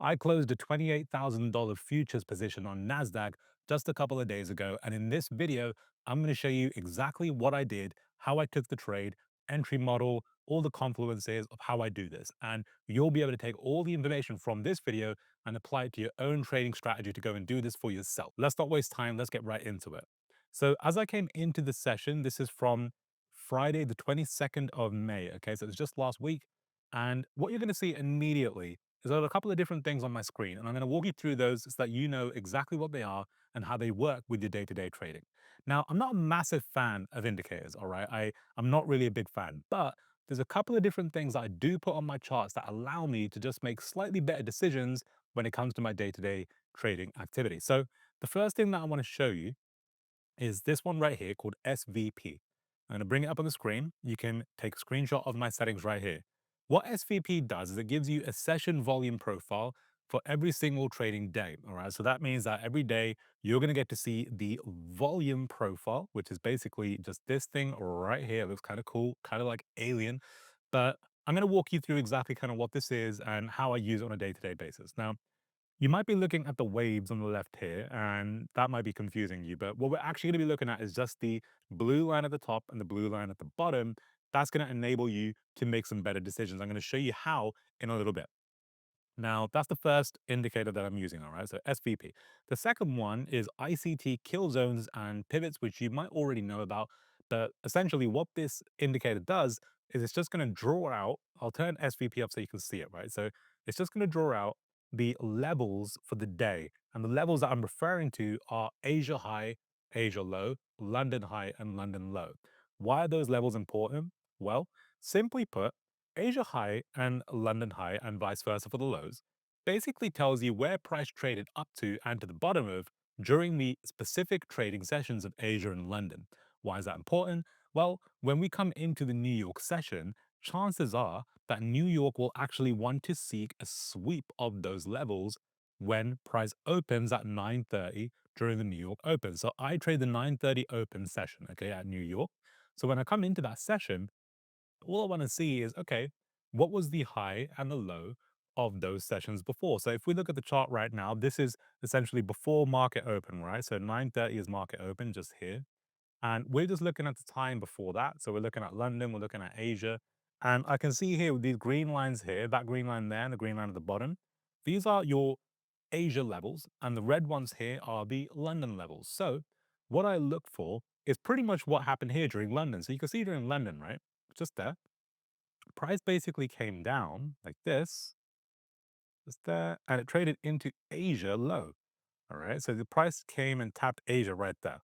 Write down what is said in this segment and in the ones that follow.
I closed a $28,000 futures position on NASDAQ just a couple of days ago. And in this video, I'm going to show you exactly what I did, how I took the trade, entry model, all the confluences of how I do this. And you'll be able to take all the information from this video and apply it to your own trading strategy to go and do this for yourself. Let's not waste time. Let's get right into it. So as I came into the session, this is from Friday, the 22nd of May. Okay, so it's just last week. And what you're going to see immediately is there are a couple of different things on my screen, and I'm going to walk you through those so that you know exactly what they are and how they work with your day-to-day trading. Now, I'm not a massive fan of indicators, all right? I'm not really a big fan, but there's a couple of different things that I do put on my charts that allow me to just make slightly better decisions when it comes to my day-to-day trading activity. So the first thing that I want to show you is this one right here called SVP. I'm going to bring it up on the screen. You can take a screenshot of my settings right here. What SVP does is it gives you a session volume profile for every single trading day. All right. So that means that every day you're going to get to see the volume profile, which is basically just this thing right here. It looks kind of cool, kind of like alien. But I'm going to walk you through exactly kind of what this is and how I use it on a day-to-day basis. Now, you might be looking at the waves on the left here, and that might be confusing you. But what we're actually going to be looking at is just the blue line at the top and the blue line at the bottom. That's going to enable you to make some better decisions. I'm going to show you how in a little bit. Now, that's the first indicator that I'm using, all right? So SVP. The second one is ICT kill zones and pivots, which you might already know about. But essentially, what this indicator does is it's just going to draw out, I'll turn SVP up so you can see it, right? So it's just going to draw out the levels for the day. And the levels that I'm referring to are Asia high, Asia low, London high, and London low. Why are those levels important? Well, simply put, Asia high and London high and vice versa for the lows basically tells you where price traded up to and to the bottom of during the specific trading sessions of Asia and London. Why is that important? Well, when we come into the New York session, chances are that New York will actually want to seek a sweep of those levels when price opens at 9:30 during the New York Open. So I trade the 9:30 open session, okay, at New York. So when I come into that session, all I want to see is, okay, what was the high and the low of those sessions before? So if we look at the chart right now, this is essentially before market open, right? So 9:30 is market open just here. And we're just looking at the time before that. So we're looking at London, we're looking at Asia. And I can see here with these green lines here, that green line there and the green line at the bottom, these are your Asia levels, and the red ones here are the London levels. So what I look for is pretty much what happened here during London. So you can see during London, right? Just there, price basically came down like this, just there, and it traded into Asia low. All right. So the price came and tapped Asia right there.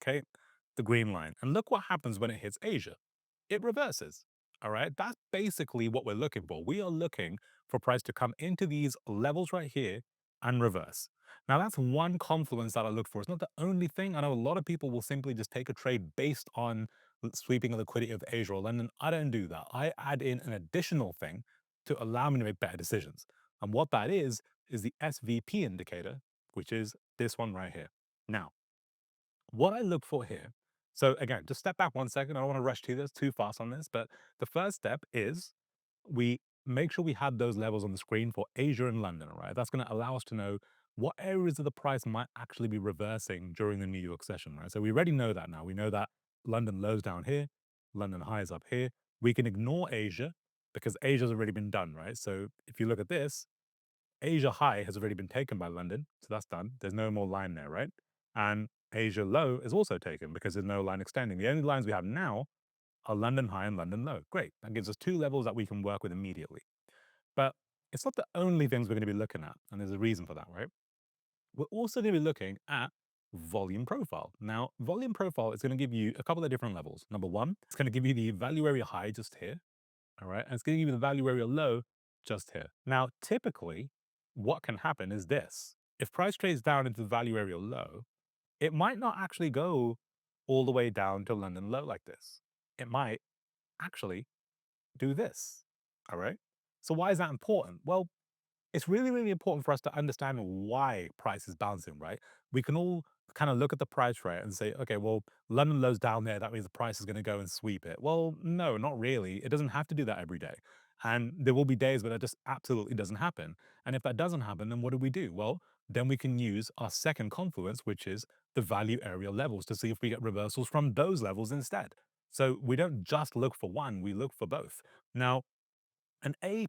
Okay. The green line. And look what happens when it hits Asia. It reverses. All right. That's basically what we're looking for. We are looking for price to come into these levels right here and reverse. Now, that's one confluence that I look for. It's not the only thing. I know a lot of people will simply just take a trade based on sweeping liquidity of Asia or London. I don't do that. I add in an additional thing to allow me to make better decisions. And what that is the SVP indicator, which is this one right here. Now, what I look for here, so again, just step back 1 second. I don't want to rush to this too fast on this, but the first step is we make sure we have those levels on the screen for Asia and London, all right? That's going to allow us to know what areas of the price might actually be reversing during the New York session, right? So we already know that now. We know that London lows down here, London highs up here. We can ignore Asia because Asia's already been done, right? So if you look at this, Asia high has already been taken by London, so that's done. There's no more line there, right? And Asia low is also taken because there's no line extending. The only lines we have now are London high and London low. Great. That gives us two levels that we can work with immediately. But it's not the only things we're going to be looking at, and there's a reason for that, right? We're also going to be looking at volume profile. Now, volume profile is going to give you a couple of different levels. Number one, it's going to give you the value area high just here. All right. And it's going to give you the value area low just here. Now, typically, what can happen is this. If price trades down into the value area low, it might not actually go all the way down to London low like this. It might actually do this. All right. So why is that important? Well, it's really, really important for us to understand why price is bouncing, right? We can all kind of look at the price right and say, okay, well, London low's down there. That means the price is going to go and sweep it. Well, no, not really. It doesn't have to do that every day. And there will be days where that just absolutely doesn't happen. And if that doesn't happen, then what do we do? Well, then we can use our second confluence, which is the value area levels, to see if we get reversals from those levels instead. So we don't just look for one, we look for both. Now, an A+++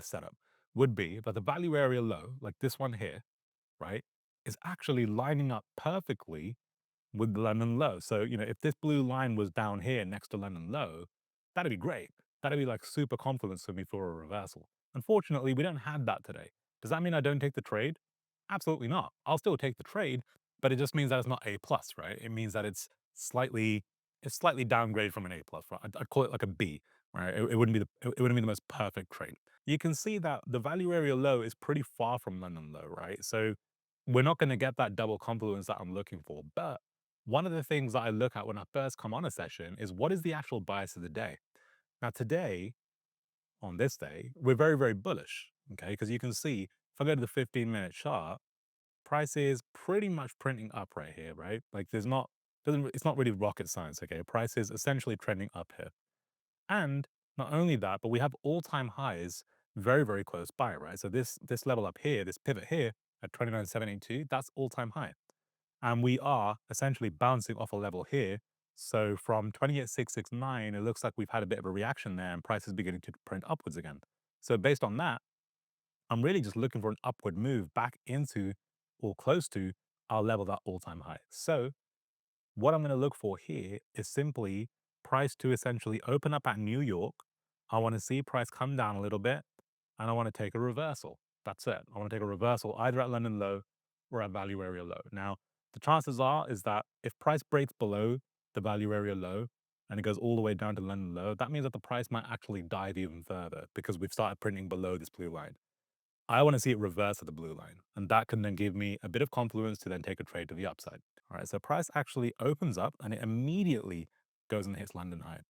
setup would be that the value area low, like this one here, right, is actually lining up perfectly with London low. So, if this blue line was down here next to London low, that'd be great. That'd be like super confidence for me for a reversal. Unfortunately, we don't have that today. Does that mean I don't take the trade? Absolutely not. I'll still take the trade, but it just means that it's not A plus, right? It means that it's slightly downgraded from an A plus. Right? I'd call it like a B, right? It wouldn't be it wouldn't be the most perfect trade. You can see that the value area low is pretty far from London low, right? So we're not going to get that double confluence that I'm looking for. But one of the things that I look at when I first come on a session is what is the actual bias of the day. Now today, on this day, we're very, very bullish, okay? Because you can see if I go to the 15-minute chart, price is pretty much printing up right here, right? Like it's not really rocket science, okay? Price is essentially trending up here. And not only that, but we have all-time highs very, very close by, right? So this level up here, this pivot here at 29,782, that's all-time high. And we are essentially bouncing off a level here. So from 28,669, it looks like we've had a bit of a reaction there and price is beginning to print upwards again. So based on that, I'm really just looking for an upward move back into or close to our level at all-time high. So what I'm going to look for here is simply price to essentially open up at New York. I want to see price come down a little bit and I want to take a reversal. That's it. I want to take a reversal either at London low or at value area low. Now, the chances are is that if price breaks below the value area low and it goes all the way down to London low, that means that the price might actually dive even further because we've started printing below this blue line. I want to see it reverse at the blue line, and that can then give me a bit of confluence to then take a trade to the upside. All right, so price actually opens up and it immediately goes and hits London high.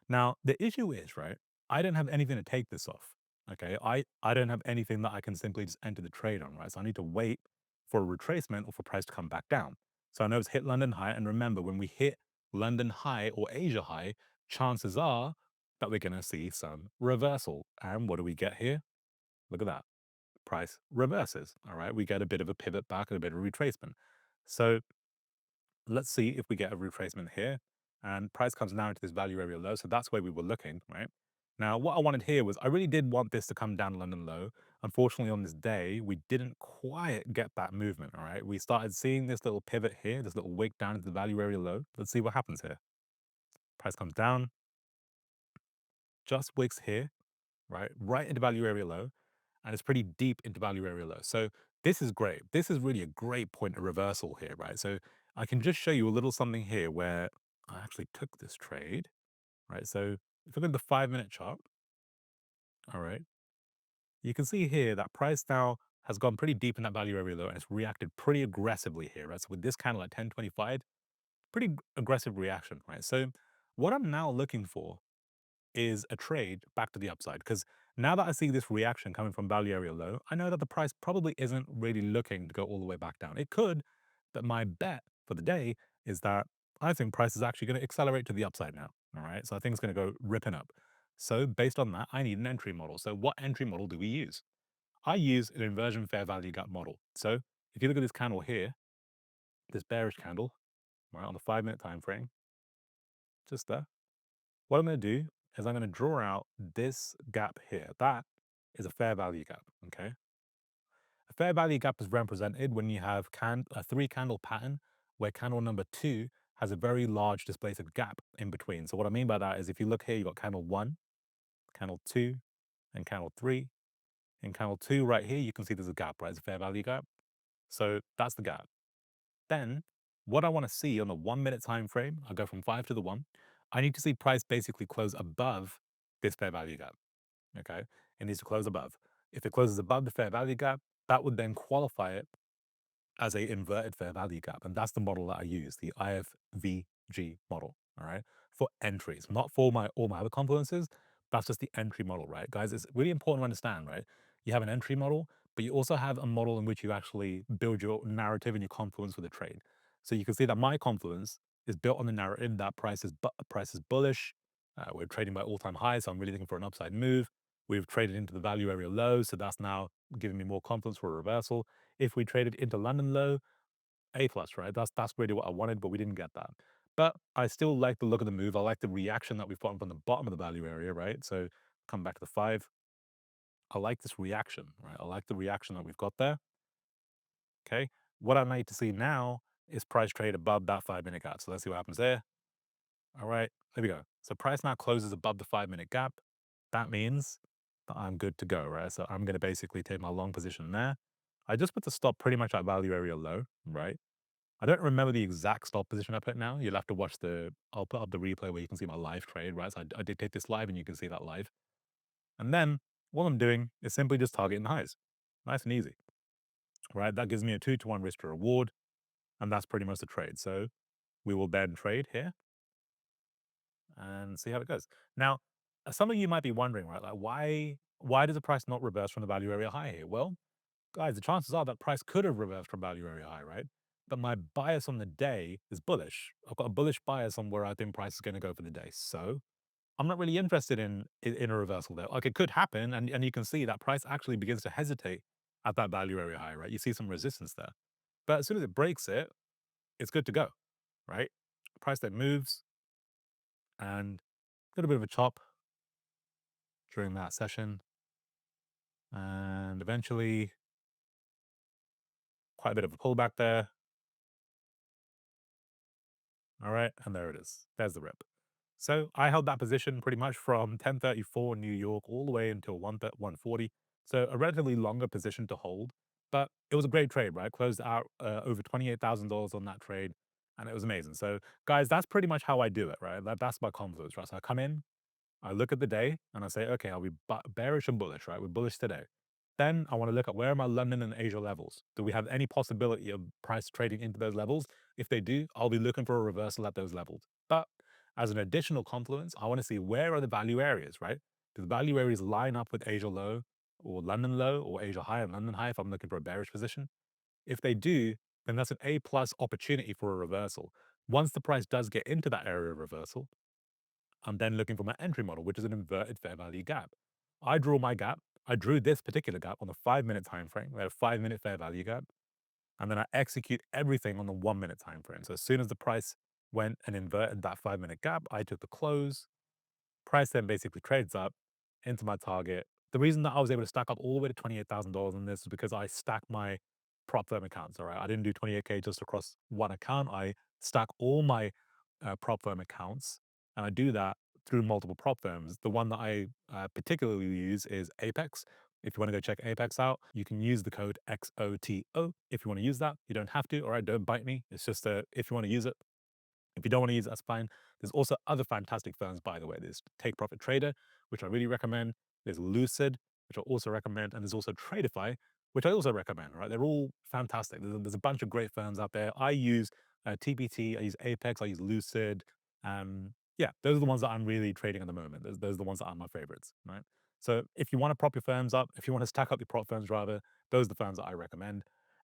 Now, the issue is, right, I don't have anything to take this off. Okay, I don't have anything that I can simply just enter the trade on, right? So I need to wait for a retracement or for price to come back down. So I know it's hit London high, and remember, when we hit London high or Asia high, chances are that we're going to see some reversal. And what do we get here? Look at that, price reverses. All right, we get a bit of a pivot back and a bit of a retracement. So let's see if we get a retracement here and price comes down to this value area low. So that's where we were looking, right? Now, what I wanted here was I really did want this to come down London low. Unfortunately, on this day, we didn't quite get that movement. All right, we started seeing this little pivot here, this little wick down to the value area low. Let's see what happens here. Price comes down, just wicks here, right into value area low, and it's pretty deep into value area low. So this is great. This is really a great point of reversal here, right? So I can just show you a little something here where I actually took this trade, right? So if we look at the 5-minute chart, all right, you can see here that price now has gone pretty deep in that value area low and it's reacted pretty aggressively here, right? So with this candle at 1025, pretty aggressive reaction, right? So what I'm now looking for is a trade back to the upside. Because now that I see this reaction coming from value area low, I know that the price probably isn't really looking to go all the way back down. It could, but my bet for the day is that I think price is actually going to accelerate to the upside now. All right. So I think it's going to go ripping up. So based on that, I need an entry model. So what entry model do we use? I use an inversion fair value gap model. So if you look at this candle here, this bearish candle, right, on the 5-minute time frame, just there. What I'm going to do is I'm going to draw out this gap here. That is a fair value gap, okay? A fair value gap is represented when you have a 3-candle pattern where candle number 2 has a very large displaced gap in between. So what I mean by that is if you look here, you've got candle 1, candle 2, and candle 3. In candle 2 right here, you can see there's a gap, right? It's a fair value gap. So that's the gap. Then what I want to see on a 1-minute time frame, I'll go from 5 to the 1. I need to see price basically close above this fair value gap. Okay, it needs to close above. If it closes above the fair value gap, that would then qualify it as a inverted fair value gap. And that's the model that I use, the IFVG model, all right, for entries, not for all my other confluences. That's just the entry model, right? Guys, it's really important to understand, right? You have an entry model, but you also have a model in which you actually build your narrative and your confluence for the trade. So you can see that my confluence is built on the narrative that price is bullish. We're trading by all-time highs, so I'm really looking for an upside move. We've traded into the value area low, so that's now giving me more confidence for a reversal. If we traded into London low, A plus, right? That's really what I wanted, but we didn't get that. But I still like the look of the move. I like the reaction that we've gotten from the bottom of the value area, right? So come back to the 5. I like this reaction, right? I like the reaction that we've got there. Okay. What I need to see now is price trade above that 5-minute gap. So let's see what happens there. All right, there we go. So price now closes above the 5-minute gap. That means that I'm good to go, right? So I'm going to basically take my long position there. I just put the stop pretty much at value area low, right? I don't remember the exact stop position I put now. You'll have to watch I'll put up the replay where you can see my live trade, right? So I did take this live and you can see that live. And then what I'm doing is simply just targeting the highs. Nice and easy, right? That gives me a 2-to-1 risk to reward. And that's pretty much the trade. So we will then trade here and see how it goes. Now, some of you might be wondering, right? Like, why does the price not reverse from the value area high here? Well, guys, the chances are that price could have reversed from value area high, right? But my bias on the day is bullish. I've got a bullish bias on where I think price is going to go for the day. So I'm not really interested in a reversal there. Like, it could happen, and you can see that price actually begins to hesitate at that value area high, right? You see some resistance there. But as soon as it breaks it, it's good to go, right? Price that moves and a little bit of a chop during that session. And eventually, quite a bit of a pullback there. All right. And there it is. There's the rip. So I held that position pretty much from 10:34 New York all the way until 1:40. So a relatively longer position to hold, but it was a great trade, right? Closed out over $28,000 on that trade, and it was amazing. So guys, that's pretty much how I do it, right? That's my confluence, right? So I come in, I look at the day and I say, okay, are we bearish or bullish, right? We're bullish today. Then I want to look at where are my London and Asia levels? Do we have any possibility of price trading into those levels? If they do, I'll be looking for a reversal at those levels. But as an additional confluence, I want to see where are the value areas, right? Do the value areas line up with Asia low or London low or Asia high and London high if I'm looking for a bearish position? If they do, then that's an A plus opportunity for a reversal. Once the price does get into that area of reversal, I'm then looking for my entry model, which is an inverted fair value gap. I draw my gap. I drew this particular gap on the 5-minute time frame. We had a 5-minute fair value gap. And then I execute everything on the 1-minute time frame. So as soon as the price went and inverted that 5-minute gap, I took the close. Price then basically trades up into my target. The reason that I was able to stack up all the way to $28,000 in this is because I stacked my prop firm accounts. All right. I didn't do 28K just across one account. I stack all my prop firm accounts, and I do that through multiple prop firms. The one that I particularly use is Apex. If you want to go check Apex out, you can use the code XOTO if you want to use that. You don't have to. All right. Don't bite me. It's just if you want to use it. If you don't want to use it, that's fine. There's also other fantastic firms, by the way. There's Take Profit Trader, which I really recommend. There's Lucid, which I also recommend. And there's also Tradeify, which I also recommend, right? They're all fantastic. There's a bunch of great firms out there. I use TPT, I use Apex, I use Lucid. Yeah, those are the ones that I'm really trading at the moment. Those are the ones that are my favorites, right? So if you want to prop your firms up, if you want to stack up your prop firms rather, those are the firms that I recommend.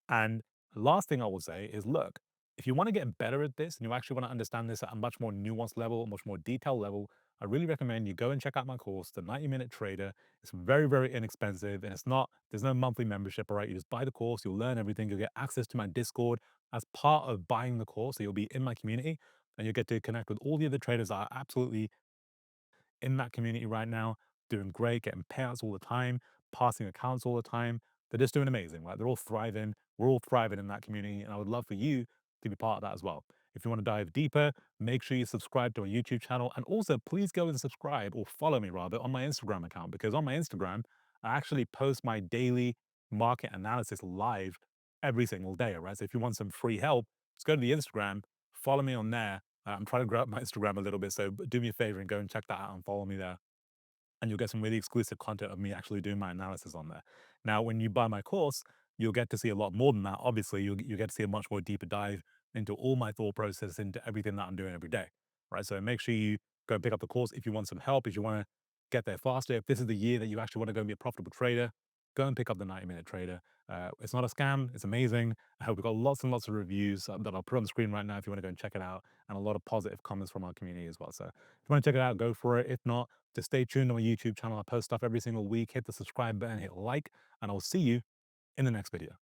And the last thing I will say is, look, if you want to get better at this and you actually want to understand this at a much more nuanced level, a much more detailed level, I really recommend you go and check out my course, the 90-minute trader. It's very, very inexpensive and there's no monthly membership, all right? You just buy the course, you'll learn everything, you'll get access to my Discord as part of buying the course. So you'll be in my community and you'll get to connect with all the other traders that are absolutely in that community right now, doing great, getting payouts all the time, passing accounts all the time. They're just doing amazing, right? They're all thriving. We're all thriving in that community. And I would love for you to be part of that as well. If you want to dive deeper, make sure you subscribe to our YouTube channel. And also, please go and subscribe or follow me rather on my Instagram account, because on my Instagram, I actually post my daily market analysis live every single day. All right. So if you want some free help, just go to the Instagram, follow me on there. I'm trying to grow up my Instagram a little bit, so do me a favor and go and check that out and follow me there. And you'll get some really exclusive content of me actually doing my analysis on there. Now, when you buy my course, you'll get to see a lot more than that. Obviously, you get to see a much more deeper dive into all my thought process, into everything that I'm doing every day, right? So make sure you go and pick up the course if you want some help, if you want to get there faster. If this is the year that you actually want to go and be a profitable trader, go and pick up the 90-minute trader. It's not a scam. It's amazing. I hope we've got lots and lots of reviews that I'll put on the screen right now if you want to go and check it out, and a lot of positive comments from our community as well. So if you want to check it out, go for it. If not, just stay tuned on my YouTube channel. I post stuff every single week. Hit the subscribe button, hit like, and I'll see you in the next video.